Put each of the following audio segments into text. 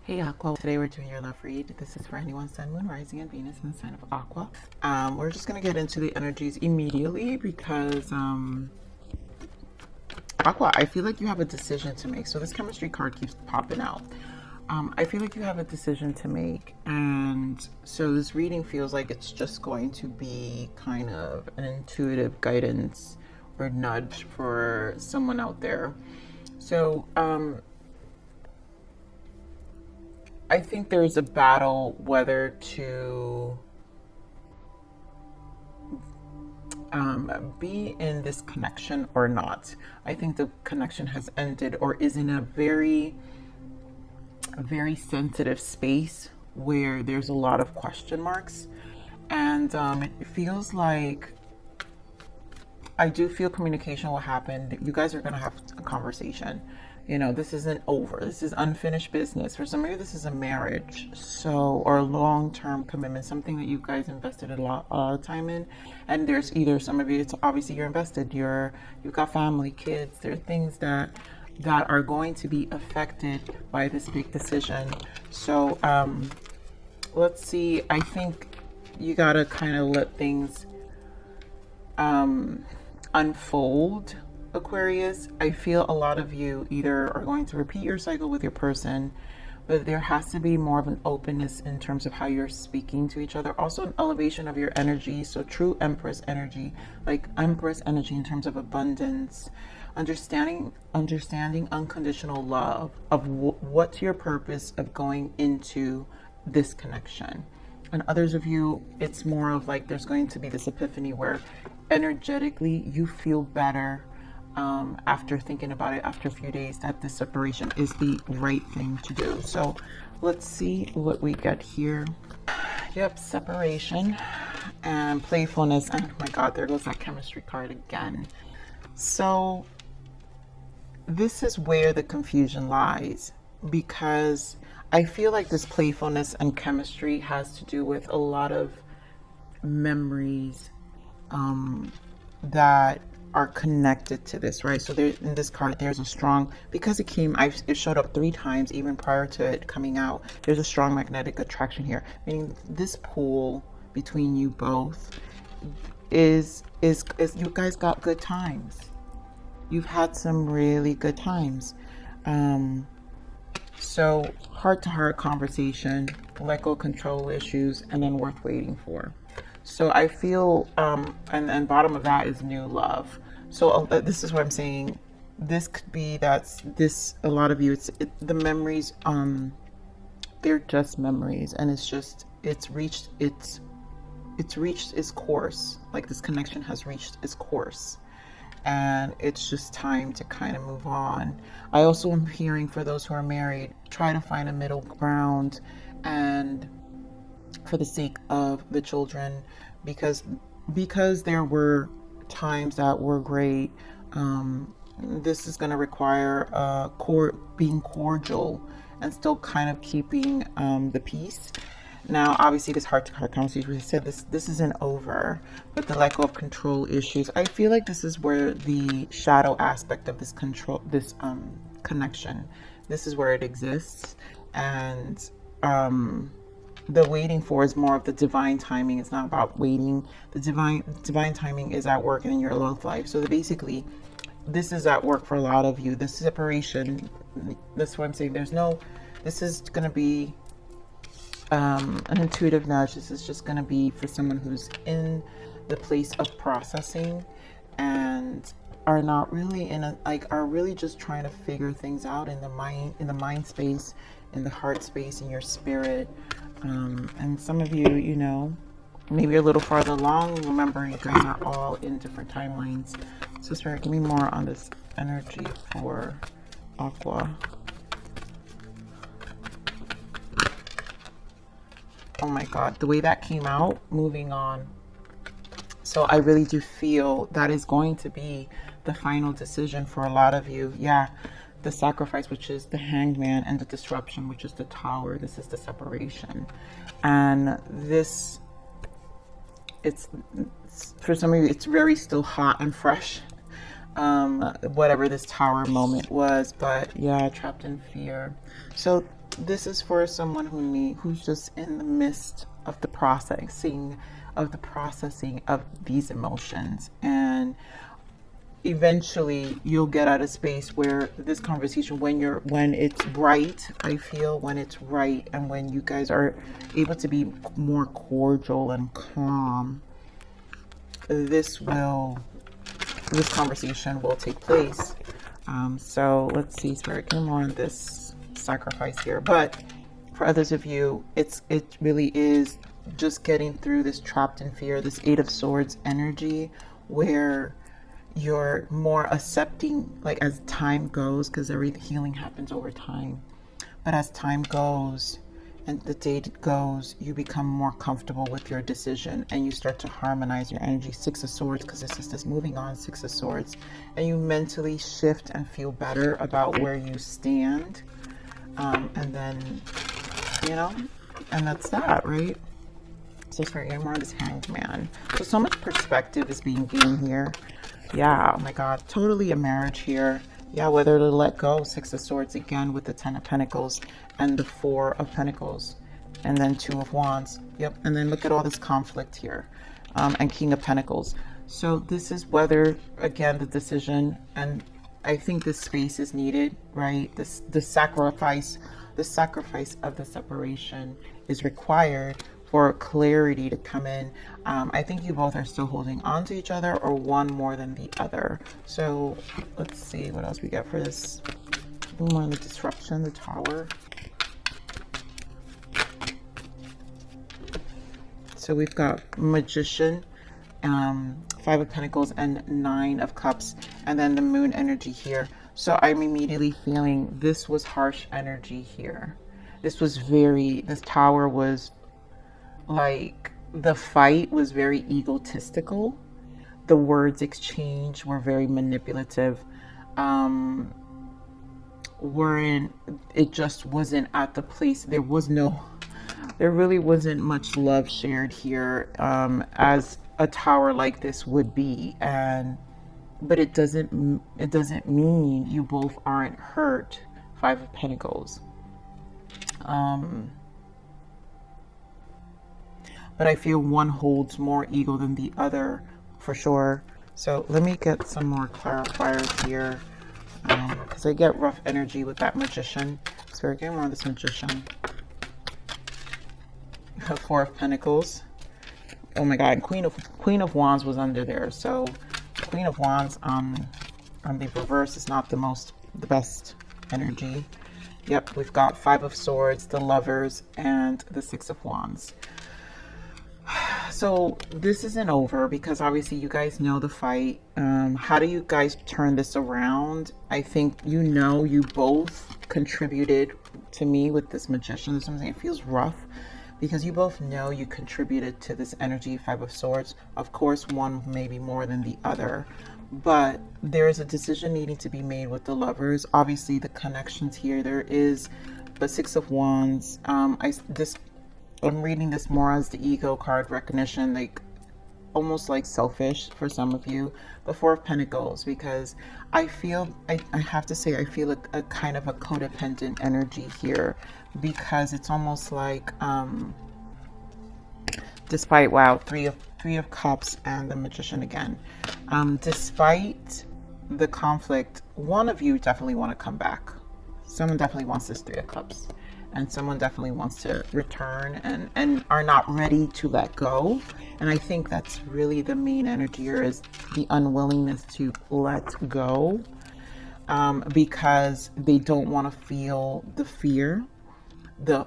Hey Aqua, today we're doing your love read. This is for anyone, Sun, Moon, Rising, and Venus in the sign of Aqua. We're just going to get into the energies immediately because, Aqua, I feel like you have a decision to make. So this chemistry card keeps popping out. I feel like you have a decision to make, and so this reading feels like it's just going to be kind of an intuitive guidance or nudge for someone out there. So, I think there's a battle whether to be in this connection or not. I think the connection has ended or is in a very, very sensitive space where there's a lot of question marks. And it feels like I do feel communication will happen. You guys are going to have a conversation. You know, this isn't over. This is unfinished business. For some of you, this is a marriage, so, or a long-term commitment, something that you guys invested a lot of time in. And there's either some of you, it's obviously you're invested. You've got family, kids. There are things that are going to be affected by this big decision. So let's see. I think you gotta kind of let things unfold, Aquarius. I feel a lot of you either are going to repeat your cycle with your person, but there has to be more of an openness in terms of how you're speaking to each other. Also an elevation of your energy. So true Empress energy, like Empress energy in terms of abundance, understanding unconditional love of what's your purpose of going into this connection. And others of you, it's more of like there's going to be this epiphany where energetically you feel better after thinking about it after a few days, that this separation is the right thing to do. So let's see what we get here. Yep, separation and playfulness. And oh my God, there goes that chemistry card again. So this is where the confusion lies, because I feel like this playfulness and chemistry has to do with a lot of memories that are connected to this, right? So there, in this card, there's a strong, because it showed up 3 times even prior to it coming out. There's a strong magnetic attraction here, meaning this pull between you both is you guys got good times. You've had some really good times. So heart-to-heart conversation, let go control issues, and then worth waiting for. So I feel, and bottom of that is new love. So this is what I'm saying. This could be a lot of you, the memories, they're just memories, and it's reached its course. Like this connection has reached its course, and it's just time to kind of move on. I also am hearing for those who are married, try to find a middle ground, and for the sake of the children, because there were times that were great. This is going to require being cordial and still kind of keeping the peace. Now, obviously, this heart-to-heart conversation, we said this isn't over, but the let go of control issues. I feel like this is where the shadow aspect of this connection, this is where it exists, and the waiting for is more of the divine timing. It's not about waiting. The divine timing is at work in your love life. So basically, this is at work for a lot of you. This separation, that's what I'm saying. This is going to be an intuitive nudge. This is just going to be for someone who's in the place of processing and are not really are really just trying to figure things out in the mind space, in the heart space, in your spirit. And some of you, you know, maybe a little farther along. Remember, you guys are all in different timelines. So Spirit, give me more on this energy for Aqua. Oh my God, the way that came out, moving on. So I really do feel that is going to be the final decision for a lot of you. Yeah, the sacrifice, which is the Hanged Man, and the disruption, which is the Tower. This is the separation. And this, it's for some of you, it's very still hot and fresh. Whatever this Tower moment was, but yeah, trapped in fear. So this is for someone who's just in the midst of the processing of these emotions, and eventually you'll get at a space where this conversation, when it's right, I feel when it's right, and when you guys are able to be more cordial and calm, this conversation will take place. So let's see, Spirit, get more on this sacrifice here. But for others of you, it really is just getting through this trapped in fear, this Eight of Swords energy, where you're more accepting, like, as time goes, because every healing happens over time. But as time goes and the day goes, you become more comfortable with your decision, and you start to harmonize your energy. Six of Swords, because it's just this moving on, Six of Swords, and you mentally shift and feel better about where you stand. And then, you know, and that's that, right? So sorry, I'm more on this Hanged Man. So much perspective is being gained here. Yeah, oh my God, totally a marriage here. Yeah, whether to let go, Six of Swords again with the Ten of Pentacles and the Four of Pentacles, and then Two of Wands. Yep, and then look at all this conflict here, and King of Pentacles. So this is whether, again, the decision, and I think this space is needed, right? The sacrifice of the separation is required for clarity to come in. I think you both are still holding on to each other, or one more than the other. So let's see what else we get for this. More on the disruption, the Tower. So we've got Magician, Five of Pentacles, and Nine of Cups, and then the Moon energy here. So I'm immediately feeling this was harsh energy here. This Tower was like, the fight was very egotistical. The words exchanged were very manipulative. It just wasn't at the place. There really wasn't much love shared here, as a tower like this would be. But it doesn't mean you both aren't hurt. Five of Pentacles. But I feel one holds more ego than the other, for sure. So let me get some more clarifiers here, because I get rough energy with that Magician. So we're getting more on this Magician. Four of Pentacles. Oh my God, Queen of Wands was under there. So Queen of Wands on the reverse is not the best energy. Yep, we've got Five of Swords, the Lovers, and the Six of Wands. So this isn't over, because obviously you guys know the fight. How do you guys turn this around? I think you both contributed to me with this Magician. This is something, it feels rough, because you both know you contributed to this energy, Five of Swords. Of course, one maybe more than the other, but there is a decision needing to be made with the Lovers. Obviously, the connections here, there is the Six of Wands. I'm reading this more as the ego card, recognition, like almost like selfish for some of you. The Four of Pentacles, because I have to say, I feel a kind of a codependent energy here, because it's almost like, despite, wow, Three of Cups and the Magician again. Despite the conflict, one of you definitely want to come back. Someone definitely wants this Three of Cups. And someone definitely wants to return and are not ready to let go. And I think that's really the main energy here, is the unwillingness to let go, because they don't want to feel the fear, the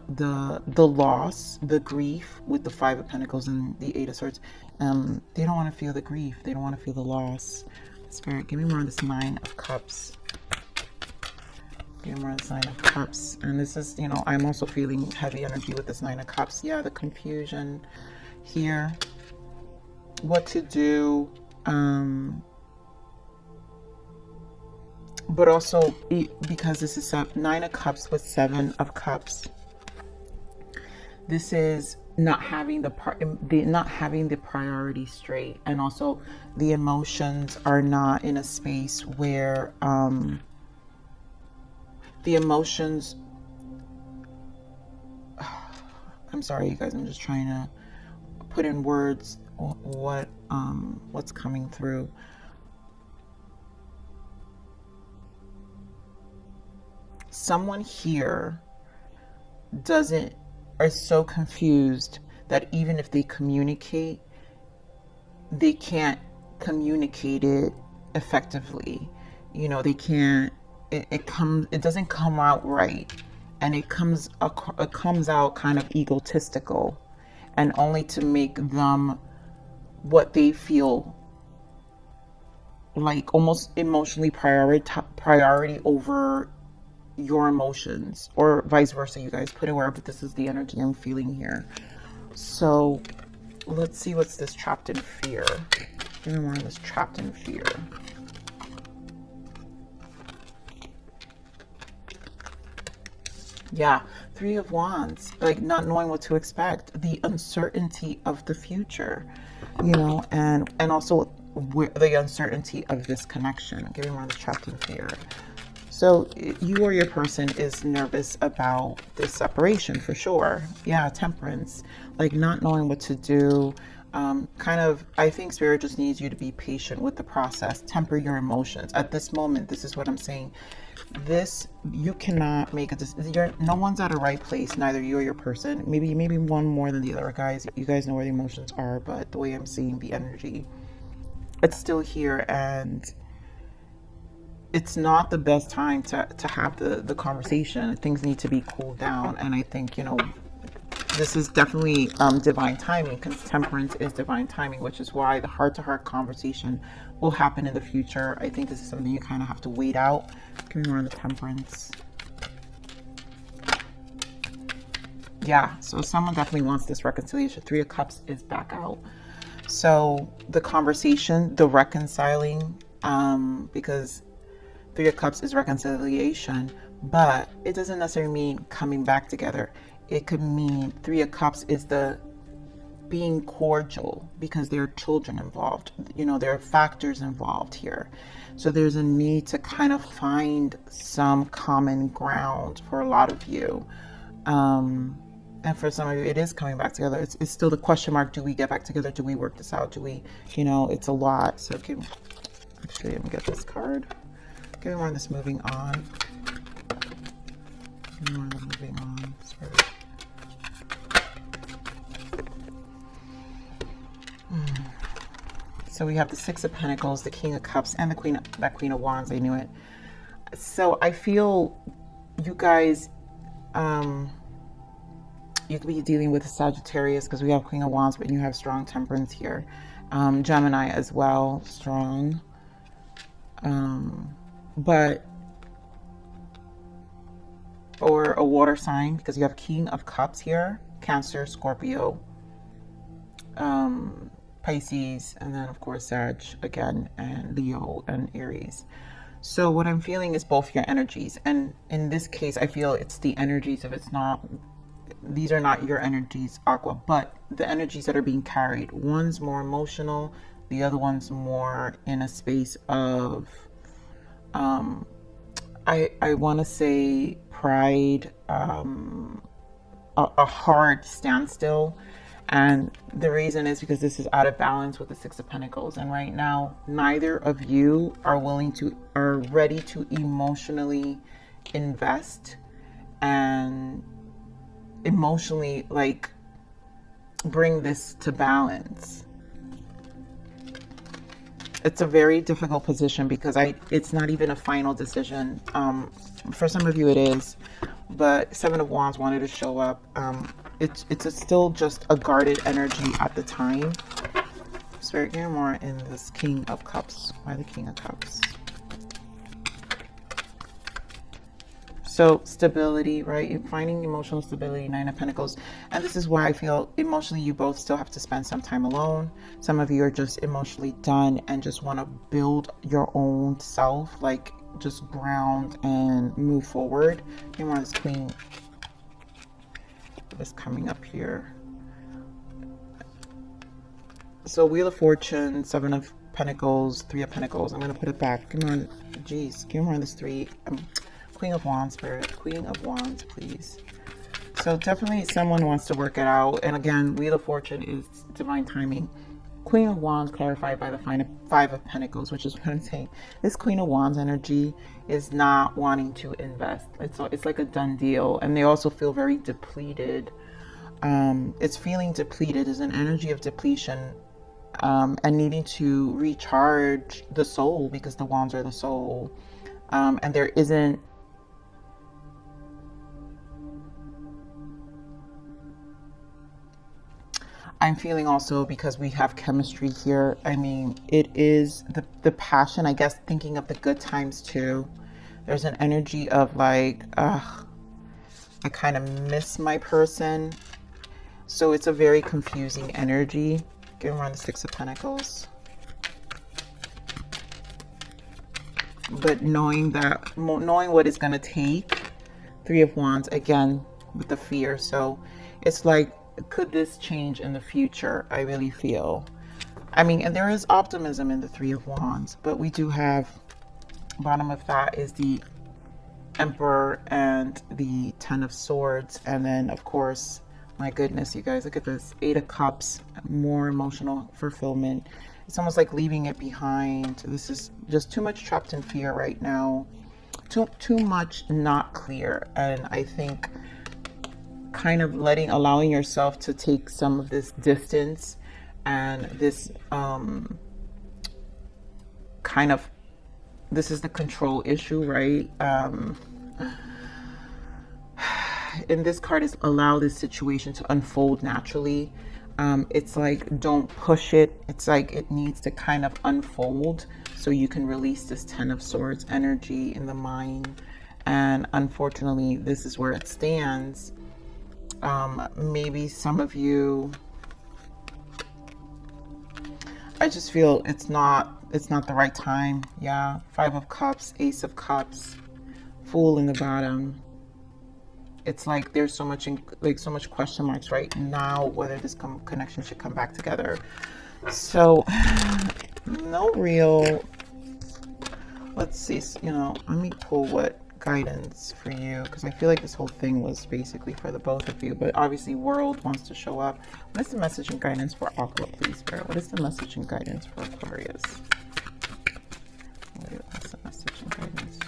loss, the grief with the Five of Pentacles and the Eight of Swords. They don't want to feel the grief. They don't want to feel the loss. Spirit, give me more of this Nine of Cups. More of this Nine of Cups. And this is, I'm also feeling heavy energy with this Nine of Cups. Yeah, the confusion here, what to do, but also because this is Nine of Cups with Seven of Cups, this is not having the priority straight, and also the emotions are not in a space where the emotions I'm sorry, you guys. I'm just trying to put in words what's coming through. Someone here are so confused that even if they communicate, they can't communicate it effectively. You know, they can't, it doesn't come out right, and it comes out kind of egotistical, and only to make them what they feel like almost emotionally priority over your emotions, or vice versa. You guys put it wherever. This is the energy I'm feeling here. So let's see what's this trapped in fear. Give me more on this trapped in fear. Yeah, Three of Wands, like not knowing what to expect, the uncertainty of the future, you know, and also the uncertainty of this connection. Give me more on this trapped in fear. So you or your person is nervous about this separation for sure. Yeah, Temperance, like not knowing what to do. Kind of, I think Spirit just needs you to be patient with the process. Temper your emotions. At this moment, this is what I'm saying. You cannot make a decision. No one's at a right place, neither you or your person. Maybe one more than the other, guys. You guys know where the emotions are, but the way I'm seeing the energy, it's still here, and it's not the best time to have the conversation. Things need to be cooled down. And I think, you know, this is definitely divine timing, because Temperance is divine timing, which is why the heart-to-heart conversation will happen in the future. I think this is something you kind of have to wait out. Give me more on the Temperance. Yeah, so someone definitely wants this reconciliation. Three of Cups is back out. So the conversation, the reconciling, because Three of Cups is reconciliation, but it doesn't necessarily mean coming back together. It could mean Three of Cups is the being cordial, because there are children involved. You know, there are factors involved here. So there's a need to kind of find some common ground for a lot of you. And for some of you, it is coming back together. It's still the question mark. Do we get back together? Do we work this out? Do we, you know, it's a lot. So actually, let me get this card. Give me more on this moving on. Give me more on the moving on. Spirit. So we have the Six of Pentacles, the King of Cups, and the Queen of Wands. I knew it. So I feel you guys, you could be dealing with a Sagittarius, because we have Queen of Wands, but you have strong Temperance here. Gemini as well, strong. Or a water sign, because you have King of Cups here, Cancer, Scorpio, Pisces, and then of course Sag again, and Leo and Aries. So what I'm feeling is both your energies, and in this case I feel it's the energies of, these are not your energies, Aqua, but the energies that are being carried. One's more emotional, the other one's more in a space of I want to say pride, a hard standstill. And the reason is because this is out of balance with the Six of Pentacles. And right now, neither of you are ready to emotionally invest and emotionally like bring this to balance. It's a very difficult position, because it's not even a final decision. For some of you it is, but Seven of Wands wanted to show up. It's still just a guarded energy at the time. Spirit, give me more in this King of Cups. Why the King of Cups? So stability, right? You're finding emotional stability, Nine of Pentacles. And this is why I feel emotionally you both still have to spend some time alone. Some of you are just emotionally done and just want to build your own self, like just ground and move forward. You want this Queen that's coming up here. So Wheel of Fortune, Seven of Pentacles, Three of Pentacles. I'm going to put it back. Give me on, geez, give me on this three. Queen of Wands, Spirit. Queen of Wands, please. So definitely someone wants to work it out. And again, Wheel of Fortune is divine timing. Queen of Wands clarified by the Five of Pentacles, which is what I'm saying. This Queen of Wands energy is not wanting to invest. It's like a done deal. And they also feel very depleted. It's feeling depleted. Is an energy of depletion, and needing to recharge the soul, because the wands are the soul. And there isn't, I'm feeling also, because we have chemistry here, I mean, it is the passion, I guess, thinking of the good times too. There's an energy of like, I kind of miss my person. So it's a very confusing energy. Give around the Six of Pentacles. But knowing what it's going to take. Three of Wands, again, with the fear. So it's like, could this change in the future? I really feel. I mean, and there is optimism in the Three of Wands, but we do have, bottom of that is the Emperor and the Ten of Swords. And then, of course, my goodness, you guys, look at this. Eight of Cups, more emotional fulfillment. It's almost like leaving it behind. This is just too much trapped in fear right now. Too much not clear. And I think kind of allowing yourself to take some of this distance and this kind of, this is the control issue, right? And this card is allow this situation to unfold naturally. It's like, don't push it. It's like it needs to kind of unfold so you can release this Ten of Swords energy in the mind. And unfortunately, this is where it stands. Maybe some of you, I just feel it's not the right time. Yeah. Five of Cups, Ace of Cups, Fool in the bottom. It's like there's so much question marks right now whether this connection should come back together. So no real, let's see, you know, let me pull what guidance for you, because I feel like this whole thing was basically for the both of you, but obviously World wants to show up. What is the message and guidance for Aqua, please, Spirit? What is the message and guidance for Aquarius? What's the message and guidance?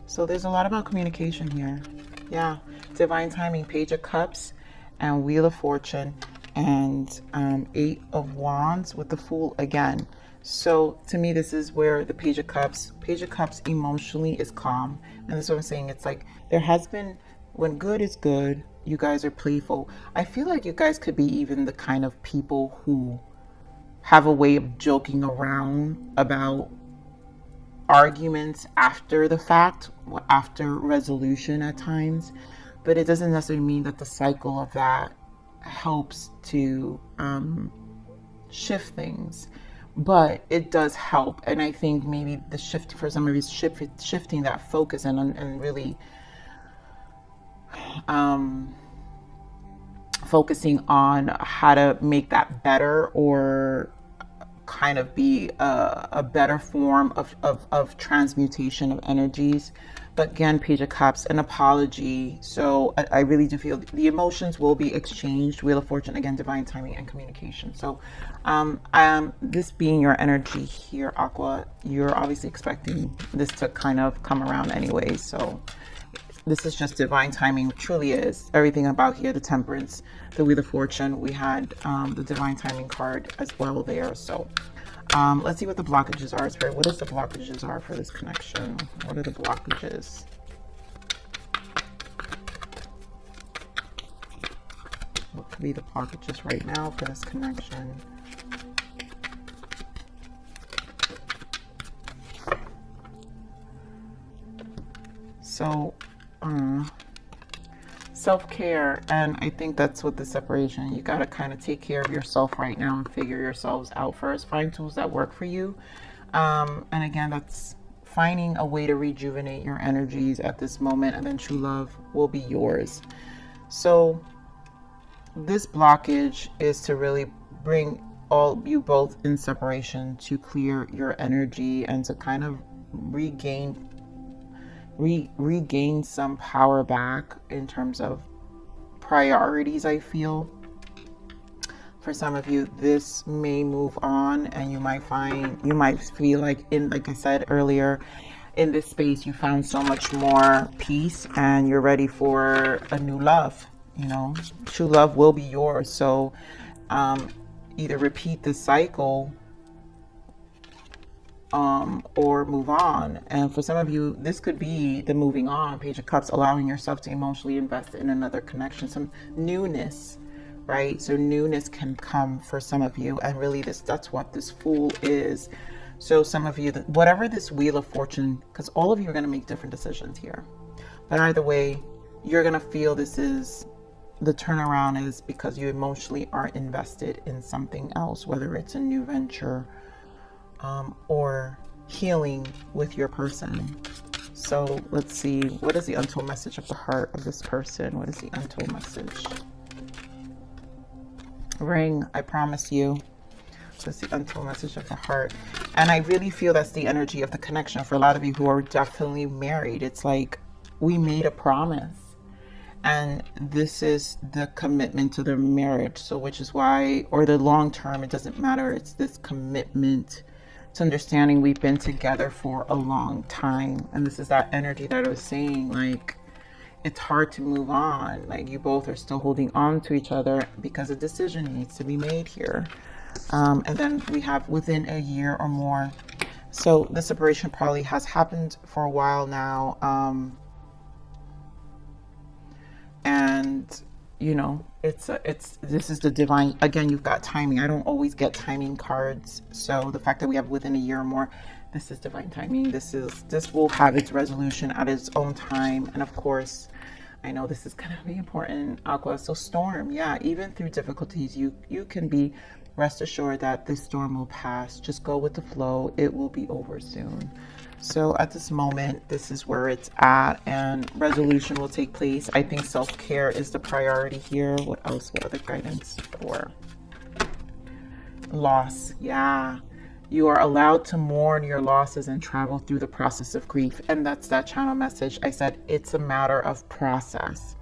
So there's a lot about communication here. Yeah. Divine timing, Page of Cups and Wheel of Fortune, and Eight of Wands with the Fool again. So to me, this is where the Page of Cups emotionally is calm. And that's what I'm saying. It's like there has been, when good is good, you guys are playful. I feel like you guys could be even the kind of people who have a way of joking around about arguments after the fact, after resolution at times, but it doesn't necessarily mean that the cycle of that helps to shift things, but it does help. And I think maybe the shift for some of you is shifting that focus and really focusing on how to make that better, or kind of be a better form of transmutation of energies. But again, Page of Cups, an apology. So I really do feel the emotions will be exchanged. Wheel of Fortune, again, divine timing and communication. So this being your energy here, Aqua, you're obviously expecting this to kind of come around anyway. So this is just divine timing, truly is. Everything about here, the Temperance, the Wheel of Fortune, we had the divine timing card as well there. So let's see what the blockages are. Spirit, what is the blockages are for this connection? What are the blockages? What could be the blockages right now for this connection? So self-care, and I think that's what the separation, you got to kind of take care of yourself right now and figure yourselves out first. Find tools that work for you, and again, that's finding a way to rejuvenate your energies at this moment, and then true love will be yours. So this blockage is to really bring all you both in separation to clear your energy and to kind of regain some power back in terms of priorities. I feel for some of you this may move on, and you might feel like, like I said earlier, in this space you found so much more peace and you're ready for a new love. You know, true love will be yours. So either repeat the cycle or move on. And for some of you, this could be the moving on, Page of Cups, allowing yourself to emotionally invest in another connection, some newness, right? So newness can come for some of you, and really that's what this Fool is. So some of you, whatever this Wheel of Fortune, because all of you are going to make different decisions here, but either way, you're going to feel this is the turnaround is because you emotionally are invested in something else, whether it's a new venture or healing with your person. So let's see, what is the untold message of the heart of this person? What is the untold message? Ring, I promise you. That's the untold message of the heart. And I really feel that's the energy of the connection for a lot of you who are definitely married. It's like we made a promise, and this is the commitment to the marriage. So which is why, or the long term, it doesn't matter. It's this commitment to understanding we've been together for a long time. And this is that energy that I was saying, like, it's hard to move on. Like, you both are still holding on to each other because a decision needs to be made here. And then we have within a year or more. So the separation probably has happened for a while now. And you know, this is the divine. Again, you've got timing. I don't always get timing cards. So the fact that we have within a year or more, this is divine timing. This will have its resolution at its own time. And of course, I know this is going to be important, Aqua. So storm, yeah, even through difficulties, you can be rest assured that this storm will pass. Just go with the flow. It will be over soon. So at this moment, this is where it's at, and resolution will take place. I think self-care is the priority here. What else? What other guidance for loss? Yeah. You are allowed to mourn your losses and travel through the process of grief. And that's that channel message. I said it's a matter of process.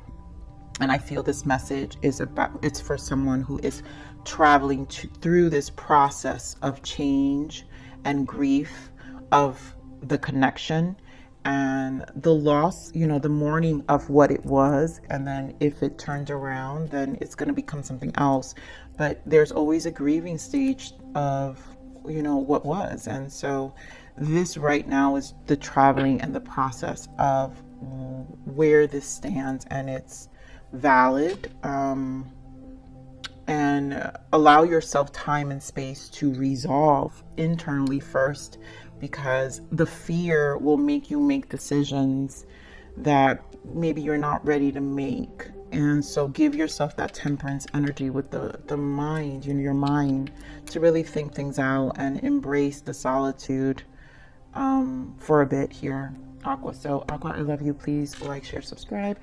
And I feel this message is it's for someone who is traveling through this process of change and grief of the connection and the loss, you know, the mourning of what it was. And then if it turned around, then it's going to become something else. But there's always a grieving stage of, you know, what was. And so this right now is the traveling and the process of where this stands, and it's valid. And allow yourself time and space to resolve internally first, because the fear will make you make decisions that maybe you're not ready to make. And so give yourself that temperance energy with the mind, your mind, to really think things out and embrace the solitude for a bit here, Aqua. So Aqua, I love you. Please like, share, subscribe.